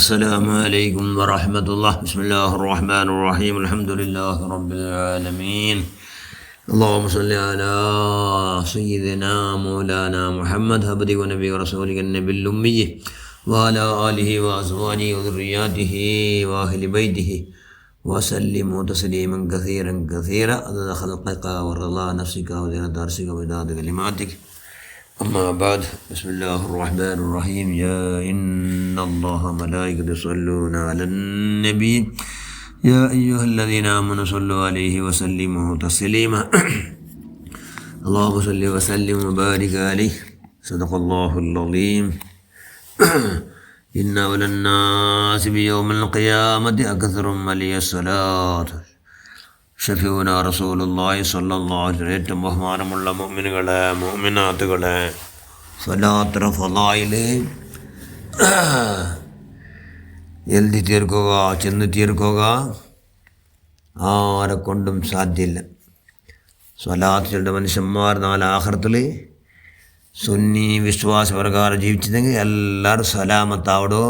السلام عليكم ورحمة الله. بسم الله الرحمن الرحيم. الحمد لله رب العالمين. اللهم صل على سيدنا مولانا محمد عبدك ونبي ورسولك النبي الأمي وعلى آله وأزواجه وذرياته وأهل بيته وسلم تسليما كثيرا كثيرا عدد خلقك ورضا نفسك وزنة عرشك ومداد كلماتك. أما بعد. بسم الله الرحمن الرحيم. يا إن الله ملائكته يصلون على النبي يا أيها الذين آمنوا صلوا عليه وسلموا تسليما. اللهم صل وسلم وبارك عليه. صدق الله العظيم. إن أولى الناس بيوم القيامة أكثرهم علي الصلاة ഷഫീഉന റസൂലുള്ളാഹി സ്വല്ലല്ലാഹു അലൈഹി വസല്ലം. ഏറ്റവും ബഹുമാനമുള്ള മുഅ്മിനുകളെ മുഅ്മിനാത്തുകളെ, സ്വലാത്തുൽ ഫളായിൽ എഴുതി തീർക്കുക, ചെന്ന് തീർക്കുക ആരെ കൊണ്ടും സാധ്യമില്ല. സ്വലാത്ത് ചൊല്ലുന്ന മനുഷ്യന്മാർ നാളെ ആഖിറത്തിൽ സുന്നി വിശ്വാസപ്രകാരം ജീവിച്ചതെങ്കിൽ എല്ലാവരും സലാമത്താവടോ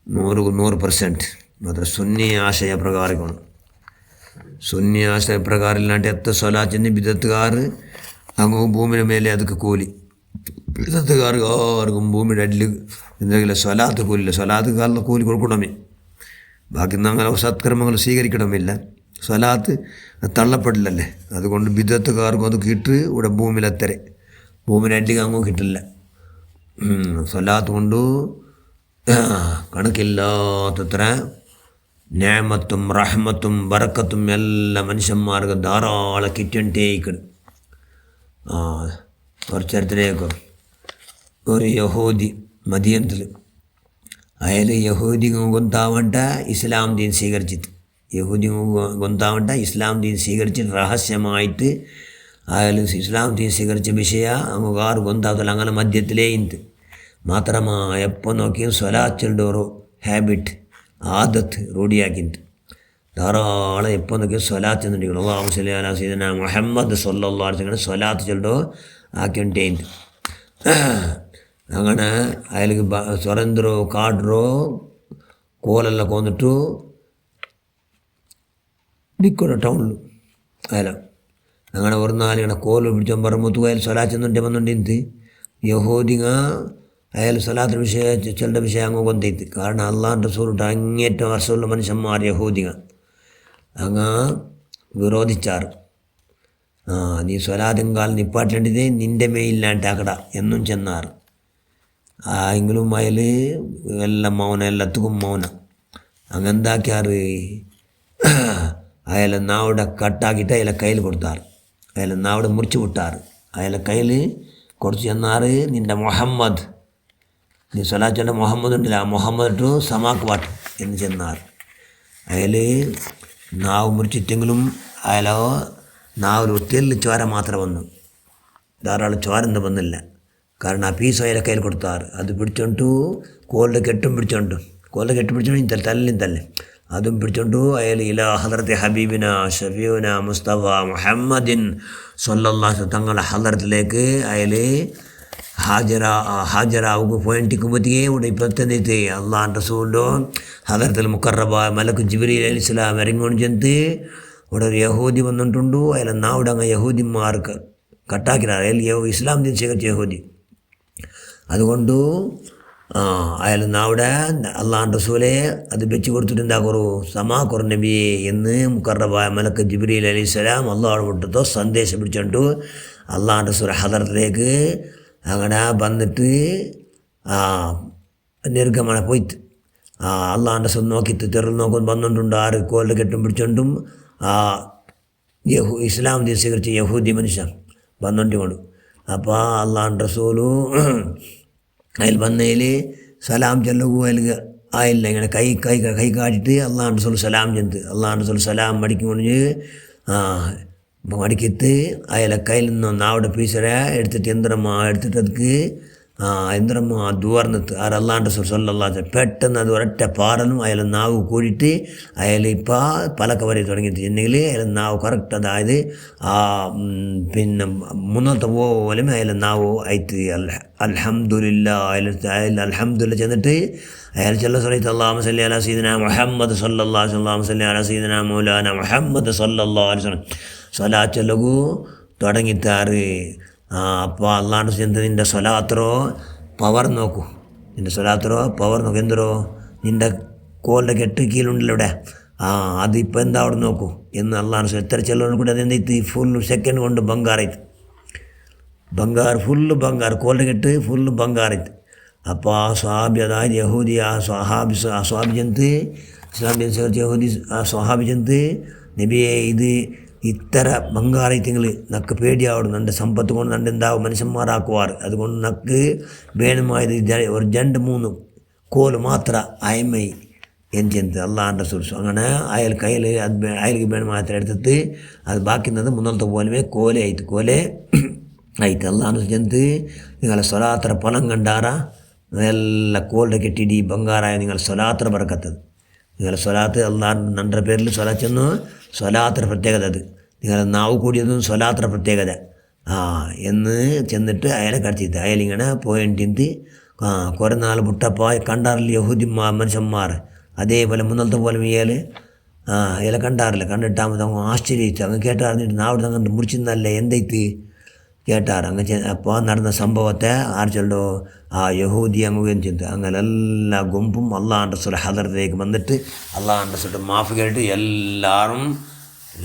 100%. മാത്രം സുന്നി ആശയപ്രകാരമാണ്. സുന്നി ആശയപ്രകാരം ഇല്ലാണ്ട് എത്ര സ്വലാത്തിന് ബിദത്തുകാർ അങ്ങ് ഭൂമിയുടെ മേലെ അതൊക്കെ കൂലി. ബിദത്തുകാർക്ക് ആർക്കും ഭൂമിയുടെ അടിയിൽ എന്തെങ്കിലും സ്വലാത്ത് കൂലില്ല. സ്വലാത്തുകാരുടെ കൂലി കൊടുക്കണമേ. ബാക്കി അങ്ങനെ സത്കർമ്മങ്ങൾ സ്വീകരിക്കണമില്ല. സ്വലാത്ത് തള്ളപ്പെടില്ലല്ലേ. അതുകൊണ്ട് ബിദത്തുകാർക്കും അത് കിട്ട് ഇവിടെ ഭൂമിയിലെത്തരെ ഭൂമിയുടെ അടിയിൽ അങ്ങും കിട്ടില്ല. സ്വലാത്ത് കൊണ്ട് കണക്കില്ലാത്തത്ര നേമത്തും റഹ്മത്തും ബറക്കത്തും എല്ലാ മനുഷ്യന്മാർക്ക് ധാരാളം കിട്ടേക്കണം. കുറച്ചേരത്തിലേക്ക് ഒരു യഹൂദി മദീനത്തിൽ അയാൾ യഹൂദി ഗൊന്താവണ്ട ഇസ്ലാം ദീൻ സ്വീകരിച്ചിട്ട് ഗൊന്താവണ്ട ഇസ്ലാം ദീൻ സ്വീകരിച്ചിട്ട് രഹസ്യമായിട്ട് അയാൾ ഇസ്ലാം ദീൻ സ്വീകരിച്ച വിഷയ അങ്ങാറ് ഗൊന്താവത്തില്ല. അങ്ങനെ മധ്യത്തിലേ ഇന്ന് മാത്രമാ എപ്പോൾ നോക്കിയും സ്വലാച്ചുള്ള ഒരു ഹാബിറ്റ് ആദത്ത് റൂഢിയാക്കിയിട്ട് ധാരാളം എപ്പോൾ നോക്കിയും സ്വലാത്ത് ചെന്നിട്ടുണ്ട്. അല്ലാഹു സ്വല്ലി അലാ സയ്യിദിനാ മുഹമ്മദ് സ്വല്ലല്ലാഹു അലൈഹി വസല്ലം സ്വലാത്ത് ചെല്ലോ ആക്കിയിട്ടുണ്ട്. അങ്ങനെ അയാൾക്ക് സ്വരന്തരോ കാಡ್ರೋ ಕೋಲೆಲ್ಲ ಕೊಂದಿಟ್ಟು ഡിക്കോടെ ടൗണിൽ അയാൾ അങ്ങനെ ഒരു നാലിങ്ങനെ കോല് പിടിച്ചോ പറയുമ്പോൾ അയാൾ സ്വലാത്ത് ചെന്നിട്ട് വന്നുകൊണ്ട് യഹൂദിങ്ങ അയാൾ സ്വലാത്ത് വിഷയ ചെല്ലുടെ വിഷയം അങ്ങ് കൊന്തേത്ത്. കാരണം അള്ളാഹ് റസൂലിട്ട് അങ്ങേറ്റം വർഷമുള്ള മനുഷ്യന്മാർ യഹൂദിങ്ങ അങ്ങ് വിരോധിച്ചാറ്. നീ സ്വലാത്തുങ്കാൽ നിപ്പാട്ടേണ്ടത് നിൻ്റെ മേയില്ലാണ്ടാക്കട എന്നും ചെന്നാറ്. എങ്കിലും അയാൾ എല്ലാം മൗനം, എല്ലാത്തുക്കും മൗനം. അങ്ങെന്താക്കിയാറ് അയാളെ നാവിടെ കട്ടാക്കിയിട്ട് അയാളെ കയ്യിൽ കൊടുത്താറ്. അയാളെ നാവിടെ മുറിച്ച് വിട്ടാറ്. അയാളെ കയ്യിൽ കുറച്ച് ചെന്നാറ്. നിൻ്റെ മുഹമ്മദ്, നീ സ്വലാച്ചോടെ മുഹമ്മദ് ഉണ്ടല്ല, ആ മുഹമ്മദ് ടു സമാക്ക് പാട്ട് എന്ന് ചെന്നാറ്. അയാൾ നാവ് മുറിച്ചിട്ടെങ്കിലും അയാളോ നാവിൽ ഒത്തിരി ചോര മാത്രം വന്നു. ധാരാളം ചോരൊന്നും വന്നില്ല. കാരണം ആ പീസ് അയാളെ കയ്യിൽ കൊടുത്താറ്. അത് പിടിച്ചോണ്ടു കോലിൻ്റെ കെട്ടും പിടിച്ചോണ്ട് തല്ലും അതും പിടിച്ചോണ്ടു അയാൾ ഇലാ ഹദറത്തെ ഹബീബിന ഷഫീഉന മുസ്തഫ മുഹമ്മദിൻ സ്വല്ലല്ലാഹു തങ്ങളുടെ ഹദറത്തിലേക്ക് അയാൾ ഹാജരാവുക പോയിട്ടിക്കുമ്പോഴത്തേക്കേ ഇവിടെ ഇപ്പോഴത്തെ അള്ളാഹ് റസൂലിൻ്റെ ഹദറത്തിൽ മുഖറബ മലക്ക് ജിബ്രീൽ അലൈഹിസ്സലാം ഇറങ്ങിക്കൊണ്ട് ചെന്ന് ഇവിടെ ഒരു യഹൂദി വന്നിട്ടുണ്ട്. അയാൾ നാവിടെ അങ്ങ് യഹൂദിമാർക്ക് കട്ടാക്കിനാർ. അയാൾ ഇസ്ലാം ദീൻ സ്വീകരിച്ച യഹൂദി. അതുകൊണ്ട് അയാൾ നാവിടെ അള്ളാഹ് റസൂലെ അത് വെച്ച് കൊടുത്തിട്ട് എന്താക്കൊരു സമാ നബിയെ എന്ന് മുഖറബായ മലക്ക് ജിബ്രീൽ അലൈഹിസ്സലാം അള്ളാഹ് വിട്ടത്തോ സന്ദേശം പിടിച്ചോണ്ട് അള്ളാഹ് റസൂൽ ഹദറത്തിലേക്ക് അങ്ങനെ വന്നിട്ട് നിർഗമന പോയിട്ട് അള്ളാഹ് റസൂൽ നോക്കിയിട്ട് തെറിൽ നോക്കുമ്പോൾ വന്നുകൊണ്ടുണ്ട്. ആറ് കോലിൻ്റെ കെട്ടും പിടിച്ചോണ്ടും ഇസ്ലാം ദീൻ സ്വീകരിച്ച യഹൂദി മനുഷ്യൻ വന്നുകൊണ്ട്. അപ്പോൾ അള്ളാഹ് റസൂലു അതിൽ വന്നതിൽ സലാം ചെല്ലുക ആയില്ല. ഇങ്ങനെ കൈ കാട്ടിയിട്ട് അള്ളാഹ് റസൂൽ സലാം ചെന്ന് അള്ളാഹ് റസൂൽ സലാം മടിക്കൊണ്ട് മടിക്കിട്ട് അയാളെ കയ്യിൽ നിന്ന് നാവിടെ പീസര എടുത്തിട്ട് യന്ത്രമാ എടുത്തിട്ട് അതിക്ക് എന്തരമ്മ ദൂർന്നിട്ട് ആരല്ലാണ്ട് സല്ലല്ലാഹു അലൈഹി പെട്ടെന്ന് അത് ഒരൊറ്റ പാറലും അയാൾ നാവ് കൂടിയിട്ട് അയാൾ ഇപ്പോൾ പലക്ക വരെ തുടങ്ങിയിട്ട് എന്നെങ്കിൽ അയാൾ നാവ് കറക്റ്റ് അതായത് പിന്നെ മുന്നോട്ട് പോലും അയാൾ നാവ് ആയിട്ട് അൽഹംദുലില്ലാ അയാൾ അൽഹംദുലില്ലാ ചെന്നിട്ട് അയാൾ ചെല്ല സമയത്ത് അല്ലാഹുമ്മ സല്ലി അലാ സയ്യിദിനാ മുഹമ്മദ് സല്ലല്ലാഹു അലൈഹി വസല്ലം സല്ലി അലാ സയ്യിദിനാ മൗലാന മുഹമ്മദ് സല്ലല്ലാഹു അലൈഹി വസല്ലം സ്വലാത്ത് ചൊല്ലകൂ തുടങ്ങിത്താറ്. അപ്പോൾ അല്ലാണ്ട് ചെന്ന് നിൻ്റെ സ്വലാത്തറോ പവർ നോക്കൂ, നിൻ്റെ സ്വലാത്തറോ പവർ നോക്കൂ. എന്തോ നിൻ്റെ കോലിൻ്റെ കെട്ട് കീഴുണ്ടല്ലോ ഇവിടെ, അതിപ്പോൾ എന്താ അവിടെ നോക്കൂ എന്ന് അല്ലാണ്ട് എത്ര ചെല്ലോണ്ട് കൂടി അതെന്തായിട്ട് ഫുൾ സെക്കൻഡ് കൊണ്ട് ಬಂಗಾರ ಫುಲ್ಲು ಬಂಗಾರ ಕೋಲ್ಡ್ ಕೆಟ್ಟು ಫುಲ್ಲು ಬಂಗಾರ ಇತ್ತು. അപ്പോൾ ആ സ്വഹാബി അതായത് യഹൂദി ആ സ്വഹാബി ചെന്ന് ഇസ്ലാം യഹൂദി ആ സ്വഹാബി ചെന്ന് നബിയെ ഇത് ഇത്ര ಬಂಗಾರೈತಿങ്ങൾ നക്ക് പേടിയാവണം, എൻ്റെ സമ്പത്ത് കൊണ്ട് നണ്ട് എന്താവും മനുഷ്യന്മാരാക്കുവാറ്, അതുകൊണ്ട് നക്ക് വേണമായത് ഒരു 2-3 കോല് മാത്ര അയമൈ എന്ന് ചെന്ന് അള്ളാഹ് റസൂൽ അങ്ങനെ അയാൾ കയ്യിൽ അത് അയാൾക്ക് വേണം മാത്രം എടുത്തിട്ട് അത് ബാക്കിന്നത് മുന്നോട്ട് പോലുമേ കോലെ ಆಯ್ತು. ಅಲ್ಲಾನು ಜಂತು ನಿಂಗಳ ಸೊಲಾತ್ರ ಫಲಂ ಕಂಡಾರ ಎಲ್ಲ ಕೋಲ್ಡ್ ಕೆಟ್ಟಿಡಿ ಬಂಗಾರ നിങ്ങൾ സ്വലാത്ര ബർക്കത്തത്. നിങ്ങൾ സ്വലാത്ത് അള്ളാഹ് നന്റെ പേരിൽ സ്വലാച്ചെന്നു സ്വലാത്ര പ്രത്യേകത, അത് നിങ്ങൾ നാവ് കൂടിയതും സ്വലാത്ര പ്രത്യേകത എന്ന് ചെന്നിട്ട് അയാളെ കടത്തിയിട്ട് അയാളിങ്ങനെ പോയിട്ടിന്ത് കുറേ നാൾ മുട്ടപ്പോൾ കണ്ടാറില്ല യഹൂദി മനുഷ്യന്മാർ അതേപോലെ മുന്നത്തെ പോലെ ഇയാൾ അയാളെ കണ്ടാറില്ല. കണ്ടിട്ടാകുമ്പോൾ അങ്ങ് ആശ്ചര്യച്ചു അങ്ങ് കേട്ടറിഞ്ഞിട്ട് നാവിടെ അങ്ങോട്ട് മുറിച്ചിരുന്നല്ലേ എന്തായിട്ട് കേട്ടാറ്. അങ്ങ് അപ്പോൾ നടന്ന സംഭവത്തെ ആര് ചൊല്ലോ ആ യഹൂദി അങ്ങുകയും ചെയ്തു. അങ്ങനെ എല്ലാ ഗുമ്പും അള്ളാഹ് റസൂൽ ഹദറത്തിലേക്ക് വന്നിട്ട് അള്ളാഹ് റസൂൽ മാഫ് കേട്ട് എല്ലാവരും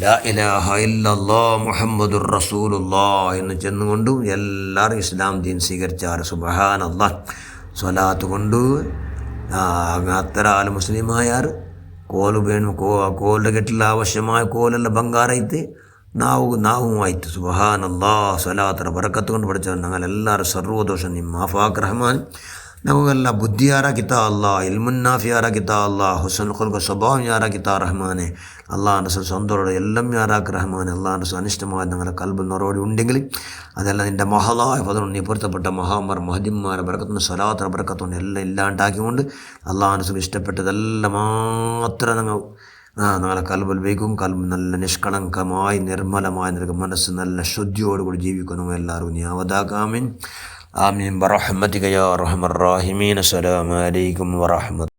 ലാ ഇലാഹ ഇല്ലല്ലാഹ് മുഹമ്മദുർ റസൂലുള്ളാഹ് എന്ന് ചെന്നുകൊണ്ടും എല്ലാവരും ഇസ്ലാം ദീൻ സ്വീകരിച്ചാറ്. സുബ്ഹാനല്ലാഹ്. സ്വലാത്ത് കൊണ്ട് അത്ര ആൾ മുസ്ലിമായാർ. കോല് വേണം, കോലിൻ്റെ കെട്ടിൽ ആവശ്യമായ കോലെല്ലാം ಬಂಗಾರೈತೆ, നാവും ആയിട്ട്. സുബ്ഹാനല്ലാഹ്. സ്വലാത്ര ബറക്കത്ത് കൊണ്ട് പഠിച്ചവൻ ഞങ്ങളെല്ലാവരും സർവ്വദോഷം നീ മാഫാക്ക് റഹ്മാൻ. നമുക്കെല്ലാം ബുദ്ധി ആരാക്കിത്താ അല്ലാ, ഇൽമുന്നാഫി ആരാക്കിത്താ അല്ലാ, ഹുസ്നുൽ ഖുൽഖ് സ്വഭാവം ആരാക്കിത്താ റഹ്മാനെ. അള്ളാഹ് റസൂൽ സ്വന്തോടെ എല്ലാം ആരാക്ക് റഹ്മാനെ. അള്ളാഹ് റസൂൽ അനിഷ്ടമായ ഞങ്ങളുടെ കൽബിൽ നിറോടി ഉണ്ടെങ്കിൽ അതെല്ലാം നിൻ്റെ മഹലായ പദം നീ പൊരുത്തപ്പെട്ട മഹാന്മാർ മഹദിന്മാരെ ബറക്കത്തുകൊണ്ട് സ്വലാത്ര ബറക്കത്തുകൊണ്ട് എല്ലാം ഇല്ലാണ്ടാക്കിക്കൊണ്ട് അള്ളാഹ് റസൂൽ ഇഷ്ടപ്പെട്ടതെല്ലാം മാത്രം ഞങ്ങളെ കൽബിൽ വയ്ക്കും. കൽബ് നല്ല നിഷ്കളങ്കമായി നിർമ്മലമായി നിനക്ക് മനസ്സ് നല്ല ശുദ്ധിയോടുകൂടി ജീവിക്കുന്നു. എല്ലാവരും നീ അവതാകാമീൻ. ആമീൻ ബറഹ്മതിക യാ അർഹമർ റഹീമീൻ. അസ്സലാമു അലൈക്കും വറഹ്മത്തുള്ളാഹി.